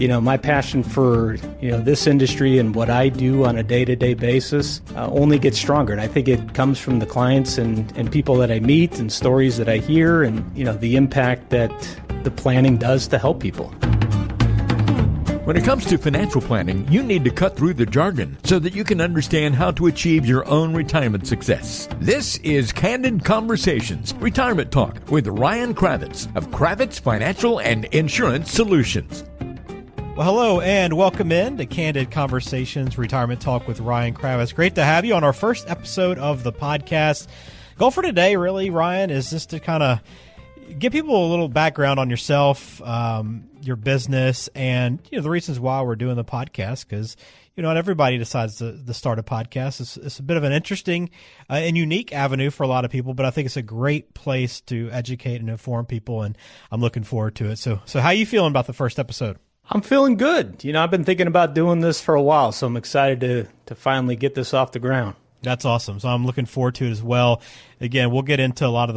My passion for, this industry and what I do on a day-to-day basis only gets stronger. And I think it comes from the clients and people that I meet and stories that I hear and, the impact that the planning does to help people. When it comes to financial planning, you need to cut through the jargon so that you can understand how to achieve your own retirement success. This is Candid Conversations, Retirement Talk with Ryan Cravitz of Cravitz Financial and Insurance Solutions. Well, hello and welcome in to Candid Conversations, Retirement Talk with Ryan Cravitz. Great to have you on our first episode of the podcast. Goal for today, really, Ryan, is just to kind of give people a little background on yourself, your business, and the reasons why we're doing the podcast. Because not everybody decides to start a podcast. It's a bit of an interesting and unique avenue for a lot of people, but I think it's a great place to educate and inform people, and I'm looking forward to it. So how are you feeling about the first episode? I'm feeling good. I've been thinking about doing this for a while, so I'm excited to finally get this off the ground. That's awesome. So I'm looking forward to it as well. Again, we'll get into a lot of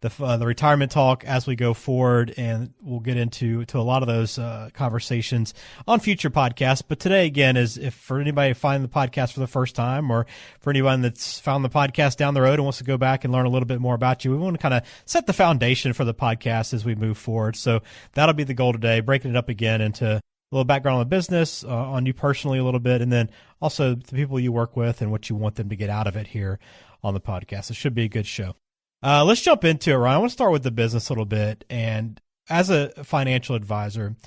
the retirement talk as we go forward, and we'll get into a lot of those conversations on future podcasts. But today, again, is if for anybody finding the podcast for the first time, or for anyone that's found the podcast down the road and wants to go back and learn a little bit more about you, we want to kind of set the foundation for the podcast as we move forward. So that'll be the goal today, breaking it up again into a little background on the business, on you personally a little bit, and then also the people you work with and what you want them to get out of it here on the podcast. It should be a good show. Let's jump into it, Ryan. I want to start with the business a little bit. And as a financial advisor,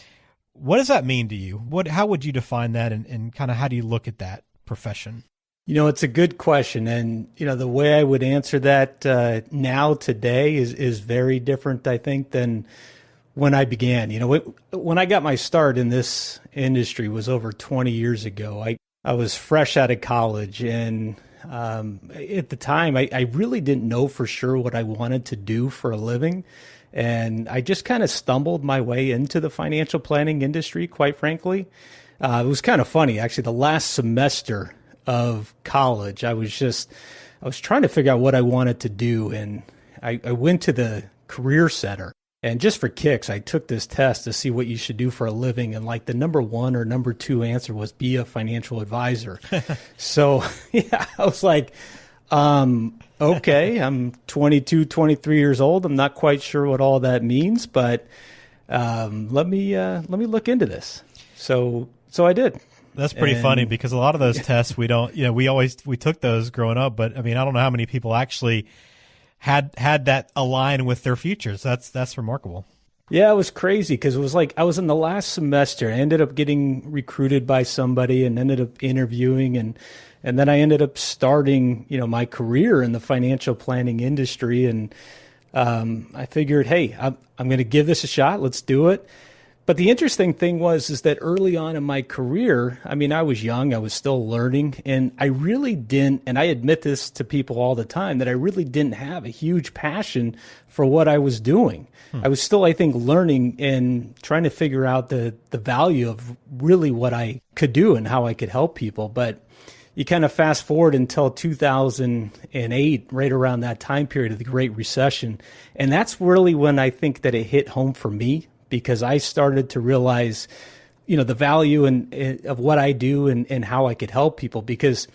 what does that mean to you? How would you define that, and kind of how do you look at that profession? It's a good question. And, the way I would answer that now today is very different, I think, than when I began. When I got my start in this industry was over 20 years ago. I was fresh out of college, and at the time, I really didn't know for sure what I wanted to do for a living. And I just kind of stumbled my way into the financial planning industry, quite frankly. It was kind of funny, actually. The last semester of college, I was trying to figure out what I wanted to do. And I went to the Career Center. And just for kicks, I took this test to see what you should do for a living. And the number one or number two answer was be a financial advisor. So, yeah, I was like, okay, I'm 22, 23 years old. I'm not quite sure what all that means, but let me look into this. So I did. That's pretty funny, because a lot of those tests we don't, we took those growing up, but I mean, I don't know how many people actually had that align with their futures. That's remarkable. Yeah, it was crazy, because it was I was in the last semester. I ended up getting recruited by somebody and ended up interviewing, and then I ended up starting, my career in the financial planning industry. And I figured, hey, I'm going to give this a shot. Let's do it. But the interesting thing is that early on in my career, I mean, I was young, I was still learning, and I really didn't, and I admit this to people all the time, that I really didn't have a huge passion for what I was doing. I was still, I think, learning and trying to figure out the value of really what I could do and how I could help people. But you kind of fast forward until 2008, right around that time period of the Great Recession, and that's really when I think that it hit home for me, because I started to realize, the value of what I do and how I could help people. Because,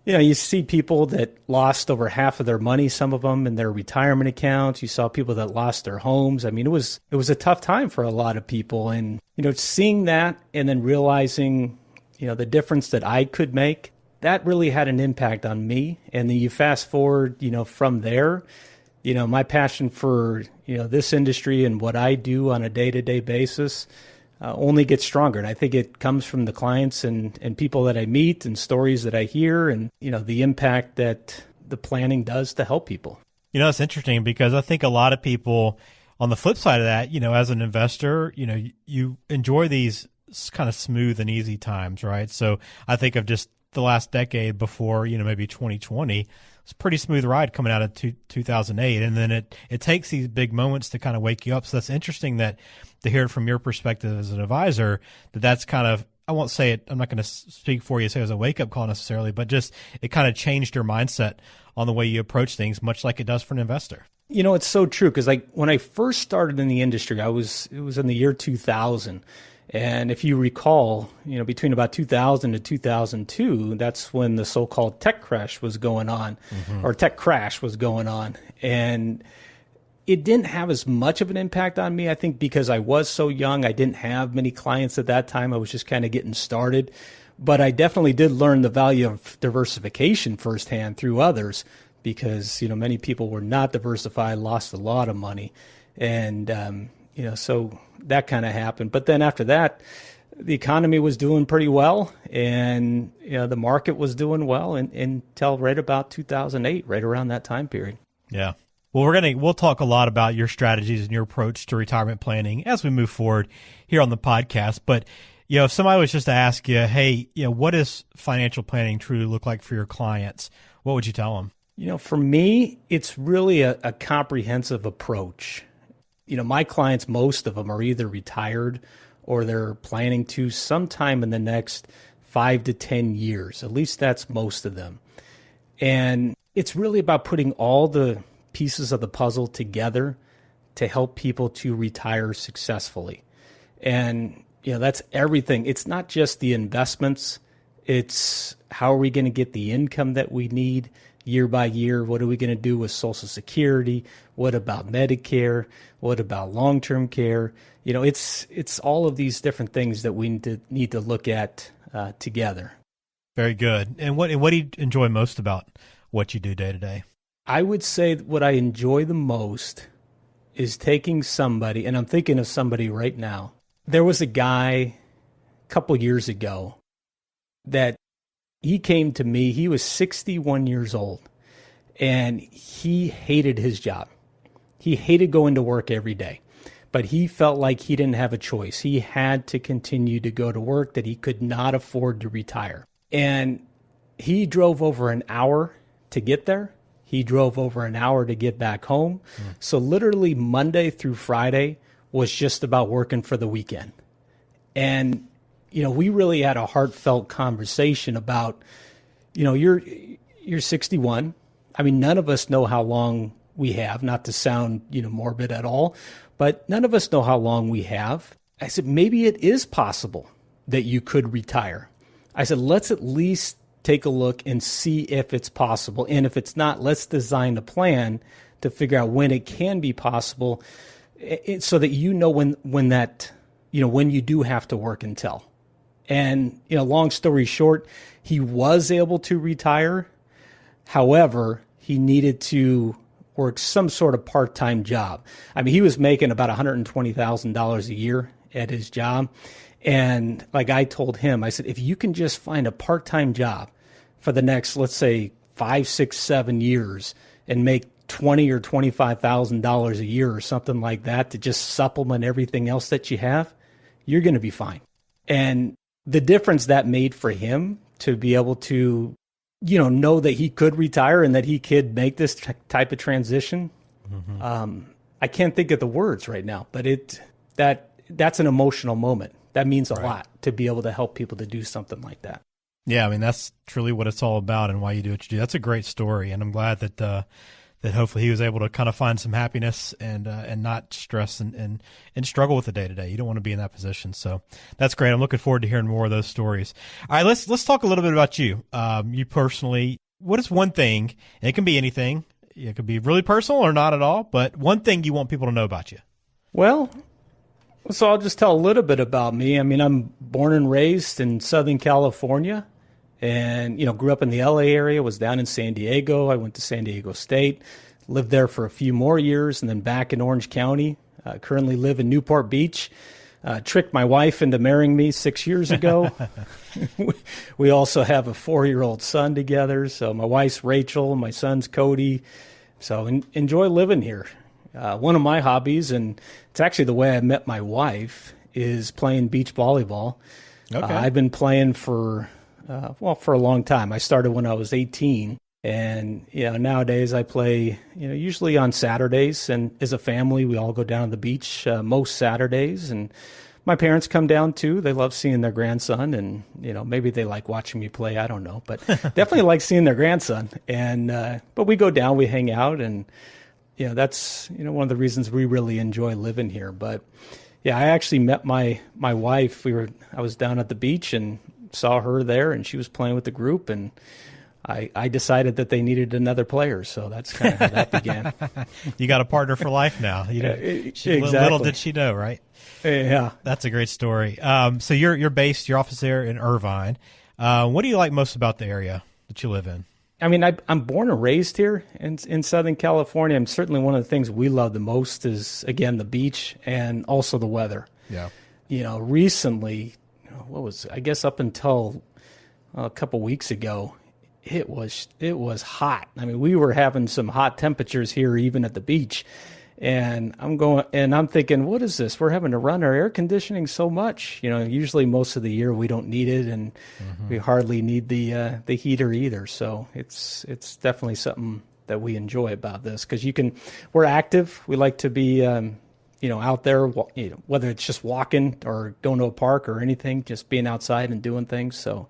you see people that lost over half of their money, some of them in their retirement accounts. You saw people that lost their homes. I mean, it was a tough time for a lot of people. And, seeing that and then realizing, the difference that I could make, that really had an impact on me. And then you fast forward, from there, my passion for, this industry and what I do on a day-to-day basis only gets stronger. And I think it comes from the clients and people that I meet and stories that I hear and, the impact that the planning does to help people. It's interesting, because I think a lot of people on the flip side of that, as an investor, you enjoy these kind of smooth and easy times, right? So I think of just the last decade before, maybe 2020, it's a pretty smooth ride coming out of 2008. And then it takes these big moments to kind of wake you up. So that's interesting to hear it from your perspective as an advisor, that's kind of, I won't say it, I'm not going to speak for you, say it was a wake-up call necessarily, but just it kind of changed your mindset on the way you approach things, much like it does for an investor. It's so true, because when I first started in the industry, it was in the year 2000. And if you recall, between about 2000 to 2002, that's when the so-called tech crash was going on, or tech crash was going on. And it didn't have as much of an impact on me, I think, because I was so young. I didn't have many clients at that time. I was just kind of getting started. But I definitely did learn the value of diversification firsthand through others, because, many people were not diversified, lost a lot of money. And, so that kind of happened. But then after that, the economy was doing pretty well, and the market was doing well until right about 2008, right around that time period. Yeah. Well, we'll talk a lot about your strategies and your approach to retirement planning as we move forward here on the podcast. But if somebody was just to ask you, hey, what does financial planning truly look like for your clients? What would you tell them? For me, it's really a comprehensive approach. My clients, most of them are either retired or they're planning to sometime in the next 5 to 10 years. At least that's most of them. And it's really about putting all the pieces of the puzzle together to help people to retire successfully. And, that's everything. It's not just the investments. It's how are we going to get the income that we need year by year? What are we going to do with Social Security? What about Medicare? What about long-term care? It's all of these different things that we need to look at together. Very good. And what do you enjoy most about what you do day to day? I would say that what I enjoy the most is taking somebody, and I'm thinking of somebody right now. There was a guy a couple years ago that he came to me. He was 61 years old, and he hated his job. He hated going to work every day, but he felt like he didn't have a choice. He had to continue to go to work, that he could not afford to retire. And he drove over an hour to get there. He drove over an hour to get back home. So literally Monday through Friday was just about working for the weekend. And, we really had a heartfelt conversation about, you're 61. I mean, none of us know how long we have, not to sound, morbid at all, but none of us know how long we have. I said, maybe it is possible that you could retire. I said, let's at least take a look and see if it's possible. And if it's not, let's design a plan to figure out when it can be possible, so that when that, when you do have to work until. And, long story short, he was able to retire. However, he needed to work some sort of part-time job. I mean, he was making about $120,000 a year at his job. And like I told him, I said, if you can just find a part-time job for the next, let's say, 5, 6, 7 years and make $20,000 or $25,000 a year or something like that to just supplement everything else that you have, you're going to be fine. And the difference that made for him to be able to, know that he could retire and that he could make this type of transition. I can't think of the words right now, but that's an emotional moment. That means a lot to be able to help people to do something like that. Yeah, I mean, that's truly what it's all about and why you do what you do. That's a great story, and I'm glad that hopefully he was able to kind of find some happiness and not stress and struggle with the day-to-day. You don't want to be in that position. So that's great. I'm looking forward to hearing more of those stories. All right, let's talk a little bit about you. You personally, what is one thing, and it can be anything, it could be really personal or not at all, but one thing you want people to know about you? Well, so I'll just tell a little bit about me. I mean, I'm born and raised in Southern California. And, grew up in the LA area, was down in San Diego. I went to San Diego State, lived there for a few more years, and then back in Orange County. Currently live in Newport Beach. Tricked my wife into marrying me 6 years ago. We also have a 4-year-old son together. So my wife's Rachel, my son's Cody. So enjoy living here. One of my hobbies, and it's actually the way I met my wife, is playing beach volleyball. Okay. I've been playing for a long time. I started when I was 18, and nowadays I play usually on Saturdays, and as a family we all go down to the beach most Saturdays, and my parents come down too. They love seeing their grandson, and maybe they like watching me play, I don't know, but definitely like seeing their grandson. And but we go down, we hang out, and that's one of the reasons we really enjoy living here. But Yeah, I actually met my wife. I was down at the beach and saw her there, and she was playing with the group, and I decided that they needed another player, so that's kind of how that began. You got a partner for life now. Exactly. Little did she know, right? Yeah, that's a great story. So you're based, your office there in Irvine. What do you like most about the area that you live in? I mean, I'm born and raised here in Southern California. And certainly one of the things we love the most is, again, the beach and also the weather. Yeah. Recently, I guess up until a couple weeks ago, it was hot. I mean, we were having some hot temperatures here, even at the beach. And I'm thinking, what is this? We're having to run our air conditioning so much. Usually most of the year we don't need it, and we hardly need the heater either. So it's definitely something that we enjoy about this, because we're active. We like to be out there, whether it's just walking or going to a park or anything, just being outside and doing things. So,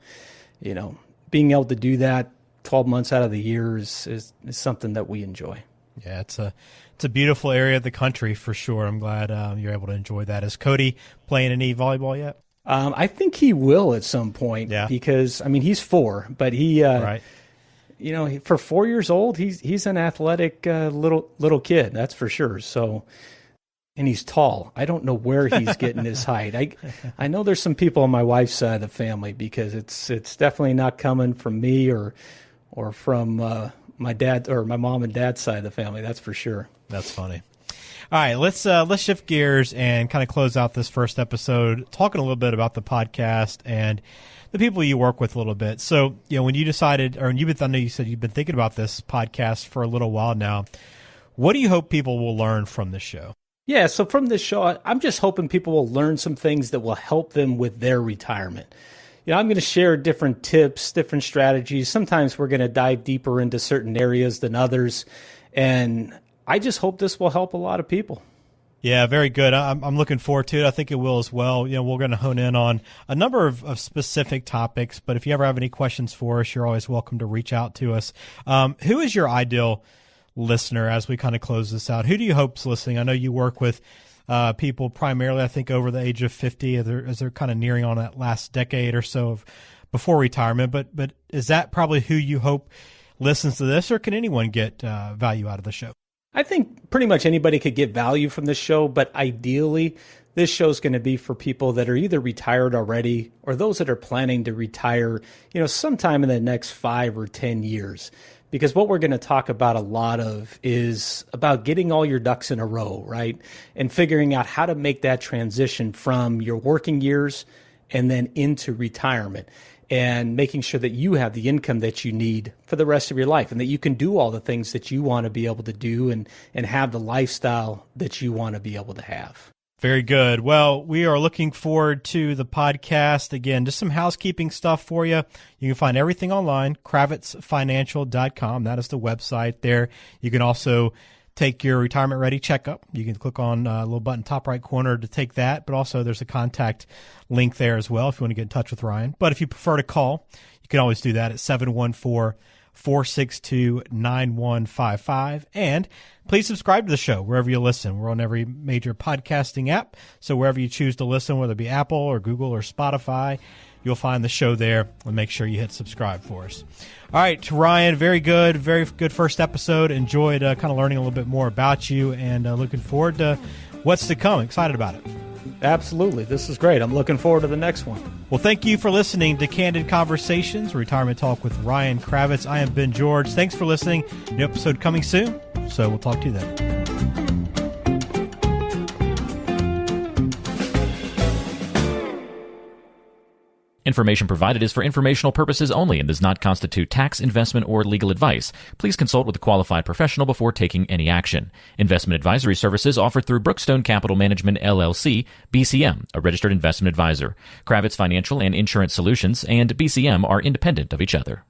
being able to do that 12 months out of the year is something that we enjoy. Yeah, it's a beautiful area of the country for sure. I'm glad you're able to enjoy that. Is Cody playing any volleyball yet? I think he will at some point. Yeah. Because he's 4, but he, right. For 4 years old, he's an athletic little kid. That's for sure. So, and he's tall. I don't know where he's getting his height. I know there's some people on my wife's side of the family, because it's definitely not coming from me or from my dad or my mom and dad's side of the family. That's for sure. That's funny. All right, let's shift gears and kind of close out this first episode, talking a little bit about the podcast and the people you work with a little bit. So, when you decided, I know you said you've been thinking about this podcast for a little while now. What do you hope people will learn from this show? Yeah, so from this show, I'm just hoping people will learn some things that will help them with their retirement. I'm going to share different tips, different strategies. Sometimes we're going to dive deeper into certain areas than others. And I just hope this will help a lot of people. Yeah, very good. I'm looking forward to it. I think it will as well. We're going to hone in on a number of specific topics. But if you ever have any questions for us, you're always welcome to reach out to us. Who is your ideal listener as we kind of close this out? Who do you hope's listening? I know you work with people primarily, I think, over the age of 50, as they're kind of nearing on that last decade or so of before retirement. But is that probably who you hope listens to this, or can anyone get value out of the show? I think pretty much anybody could get value from this show, but ideally, this show is going to be for people that are either retired already or those that are planning to retire, sometime in the next 5 or 10 years. Because what we're going to talk about a lot of is about getting all your ducks in a row, right? And figuring out how to make that transition from your working years and then into retirement, and making sure that you have the income that you need for the rest of your life, and that you can do all the things that you want to be able to do and have the lifestyle that you want to be able to have. Very good. Well, we are looking forward to the podcast. Again, just some housekeeping stuff for you. You can find everything online, CravitzFinancial.com. That is the website there. You can also take your retirement ready checkup. You can click on a little button top right corner to take that, but also there's a contact link there as well if you want to get in touch with Ryan. But if you prefer to call, you can always do that at 714-462-9155. And please subscribe to the show wherever you listen. We're on every major podcasting app. So wherever you choose to listen, whether it be Apple or Google or Spotify, you'll find the show there, and make sure you hit subscribe for us. All right, Ryan, very good first episode. Enjoyed kind of learning a little bit more about you, and looking forward to what's to come. Excited about it. Absolutely. This is great. I'm looking forward to the next one. Well, thank you for listening to Candid Conversations, Retirement Talk with Ryan Cravitz. I am Ben George. Thanks for listening. New episode coming soon, so we'll talk to you then. Information provided is for informational purposes only and does not constitute tax, investment, or legal advice. Please consult with a qualified professional before taking any action. Investment advisory services offered through Brookstone Capital Management, LLC, BCM, a registered investment advisor. Cravitz Financial and Insurance Solutions and BCM are independent of each other.